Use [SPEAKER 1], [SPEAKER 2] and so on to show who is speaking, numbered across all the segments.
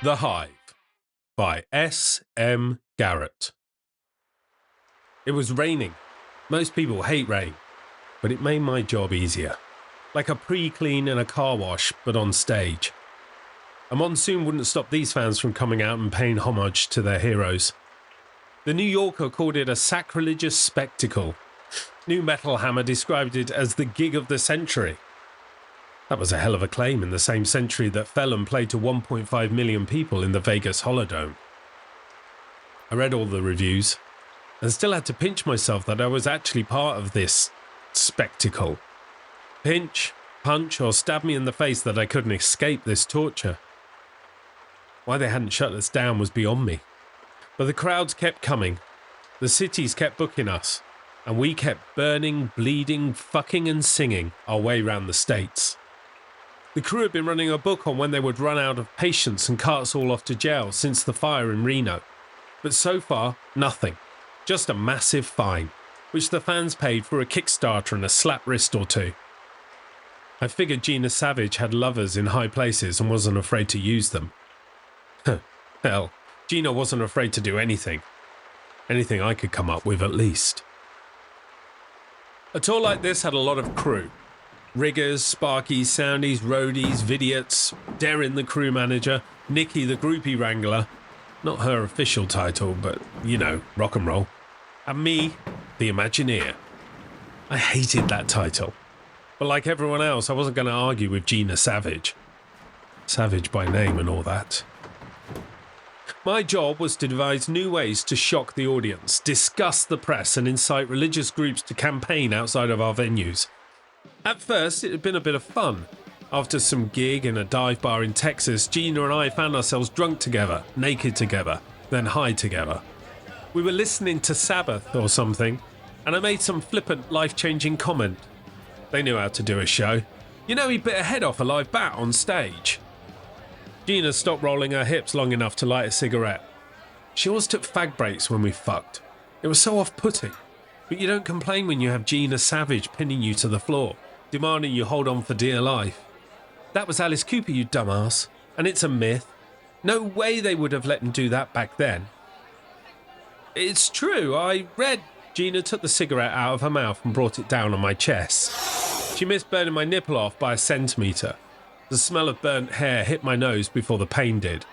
[SPEAKER 1] The Hive by S.M. Garratt. It was raining. Most people hate rain, but it made my job easier. Like a pre-clean in a car wash, but on stage. A monsoon wouldn't stop these fans from coming out and paying homage to their heroes. The New Yorker called it a sacrilegious spectacle. New Metal Hammer described it as the gig of the century. That was a hell of a claim in the same century that fell and played to 1.5 million people in the Vegas Holodome. I read all the reviews and still had to pinch myself that I was actually part of this spectacle. Pinch, punch, or stab me in the face that I couldn't escape this torture. Why they hadn't shut us down was beyond me. But the crowds kept coming. The cities kept booking us. And we kept burning, bleeding, fucking and singing our way round the states. The crew had been running a book on when they would run out of patience and cart us all off to jail since the fire in Reno. But so far, nothing. Just a massive fine, which the fans paid for a Kickstarter and a slap wrist or two. I figured Gina Savage had lovers in high places and wasn't afraid to use them. Hell, Gina wasn't afraid to do anything. Anything I could come up with, at least. A tour like this had a lot of crew. Riggers, Sparkies, Soundies, Roadies, Vidiots, Darren the crew manager, Nikki the groupie wrangler, not her official title, but, you know, rock and roll, and me, the Imagineer. I hated that title, but like everyone else, I wasn't going to argue with Gina Savage. Savage by name and all that. My job was to devise new ways to shock the audience, disgust the press, and incite religious groups to campaign outside of our venues. At first, it had been a bit of fun. After some gig in a dive bar in Texas, Gina and I found ourselves drunk together, naked together, then high together. We were listening to Sabbath or something, and I made some flippant, life-changing comment. They knew how to do a show. You know, he bit a head off a live bat on stage. Gina stopped rolling her hips long enough to light a cigarette. She always took fag breaks when we fucked. It was so off-putting. But you don't complain when you have Gina Savage pinning you to the floor, demanding you hold on for dear life. That was Alice Cooper, you dumbass. And it's a myth. No way they would have let him do that back then. It's true, I read. Gina took the cigarette out of her mouth and brought it down on my chest. She missed burning my nipple off by a centimetre. The smell of burnt hair hit my nose before the pain did.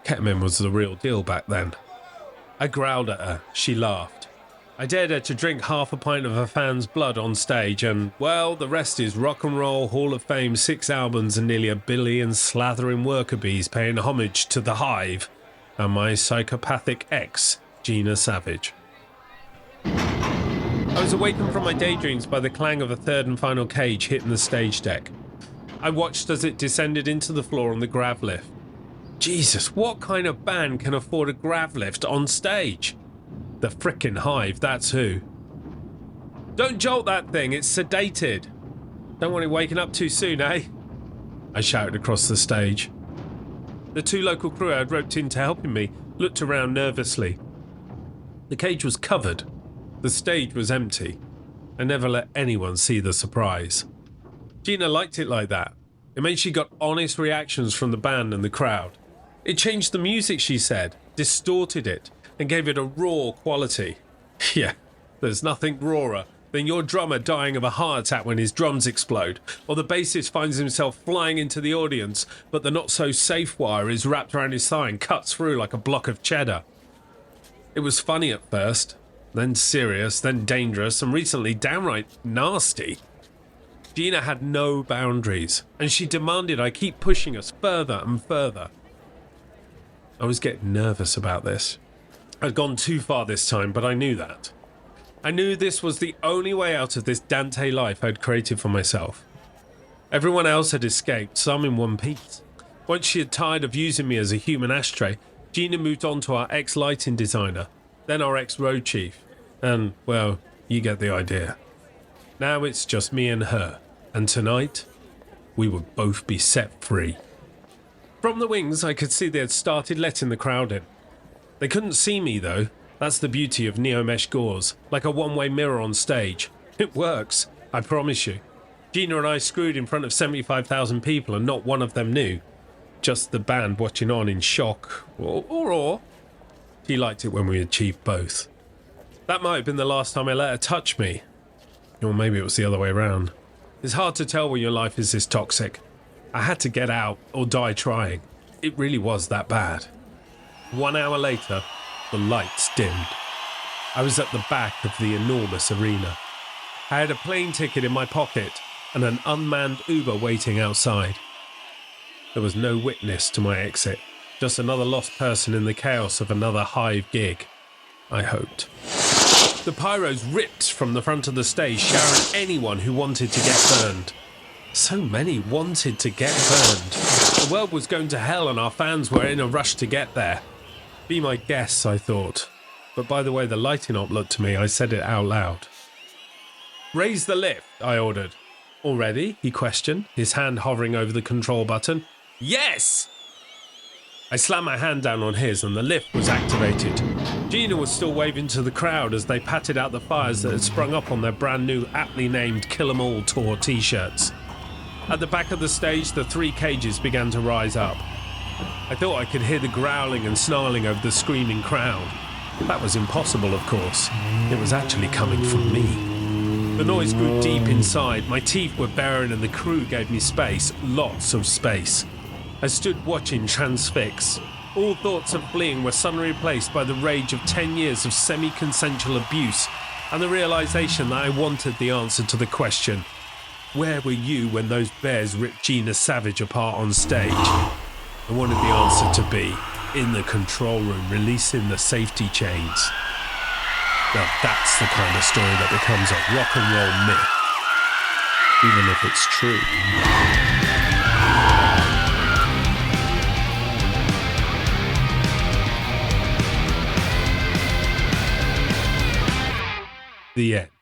[SPEAKER 1] Ketamine was the real deal back then. I growled at her. She laughed. I dared her to drink half a pint of a fan's blood on stage and, well, the rest is rock and roll, Hall of Fame, 6 albums and nearly 1 billion slathering worker bees paying homage to the Hive and my psychopathic ex, Gina Savage. I was awakened from my daydreams by the clang of a third and final cage hitting the stage deck. I watched as it descended into the floor on the grav lift. Jesus, what kind of band can afford a grav lift on stage? The frickin' Hive, that's who. Don't jolt that thing, it's sedated. Don't want it waking up too soon, eh? I shouted across the stage. The 2 local crew I had roped in to helping me looked around nervously. The cage was covered. The stage was empty. I never let anyone see the surprise. Gina liked it like that. It meant she got honest reactions from the band and the crowd. It changed the music, she said, distorted it, and gave it a raw quality. Yeah, there's nothing rawer than your drummer dying of a heart attack when his drums explode, or the bassist finds himself flying into the audience, but the not-so-safe wire is wrapped around his thigh and cuts through like a block of cheddar. It was funny at first, then serious, then dangerous, and recently downright nasty. Gina had no boundaries, and she demanded I keep pushing us further and further. I was getting nervous about this. I'd gone too far this time, but I knew that. I knew this was the only way out of this Dante life I'd created for myself. Everyone else had escaped, some in one piece. Once she had tired of using me as a human ashtray, Gina moved on to our ex-lighting designer, then our ex-road chief, and, well, you get the idea. Now it's just me and her, and tonight, we would both be set free. From the wings, I could see they had started letting the crowd in. They couldn't see me, though. That's the beauty of neo-mesh gauze, like a one-way mirror on stage. It works, I promise you. Gina and I screwed in front of 75,000 people and not one of them knew. just the band watching on in shock, or she liked it when we achieved both. That might have been the last time I let her touch me. Or maybe it was the other way around. It's hard to tell when your life is this toxic. I had to get out or die trying. It really was that bad. 1 hour later, the lights dimmed. I was at the back of the enormous arena. I had a plane ticket in my pocket and an unmanned Uber waiting outside. There was no witness to my exit, just another lost person in the chaos of another Hive gig, I hoped. The pyros ripped from the front of the stage, showering anyone who wanted to get burned. So many wanted to get burned. The world was going to hell and our fans were in a rush to get there. Be my guests, I thought. But by the way the lighting op looked to me, I said it out loud. Raise the lift, I ordered. Already? He questioned, his hand hovering over the control button. Yes! I slammed my hand down on his and the lift was activated. Gina was still waving to the crowd as they patted out the fires that had sprung up on their brand new aptly named Kill 'Em All tour t-shirts. At the back of the stage, the 3 cages began to rise up. I thought I could hear the growling and snarling of the screaming crowd. That was impossible, of course. It was actually coming from me. The noise grew deep inside, my teeth were baring and the crew gave me space, lots of space. I stood watching transfixed. All thoughts of fleeing were suddenly replaced by the rage of 10 years of semi-consensual abuse and the realization that I wanted the answer to the question, where were you when those bears ripped Gina Savage apart on stage? I wanted the answer to be in the control room, releasing the safety chains. Now that's the kind of story that becomes a rock and roll myth, even if it's true. The end.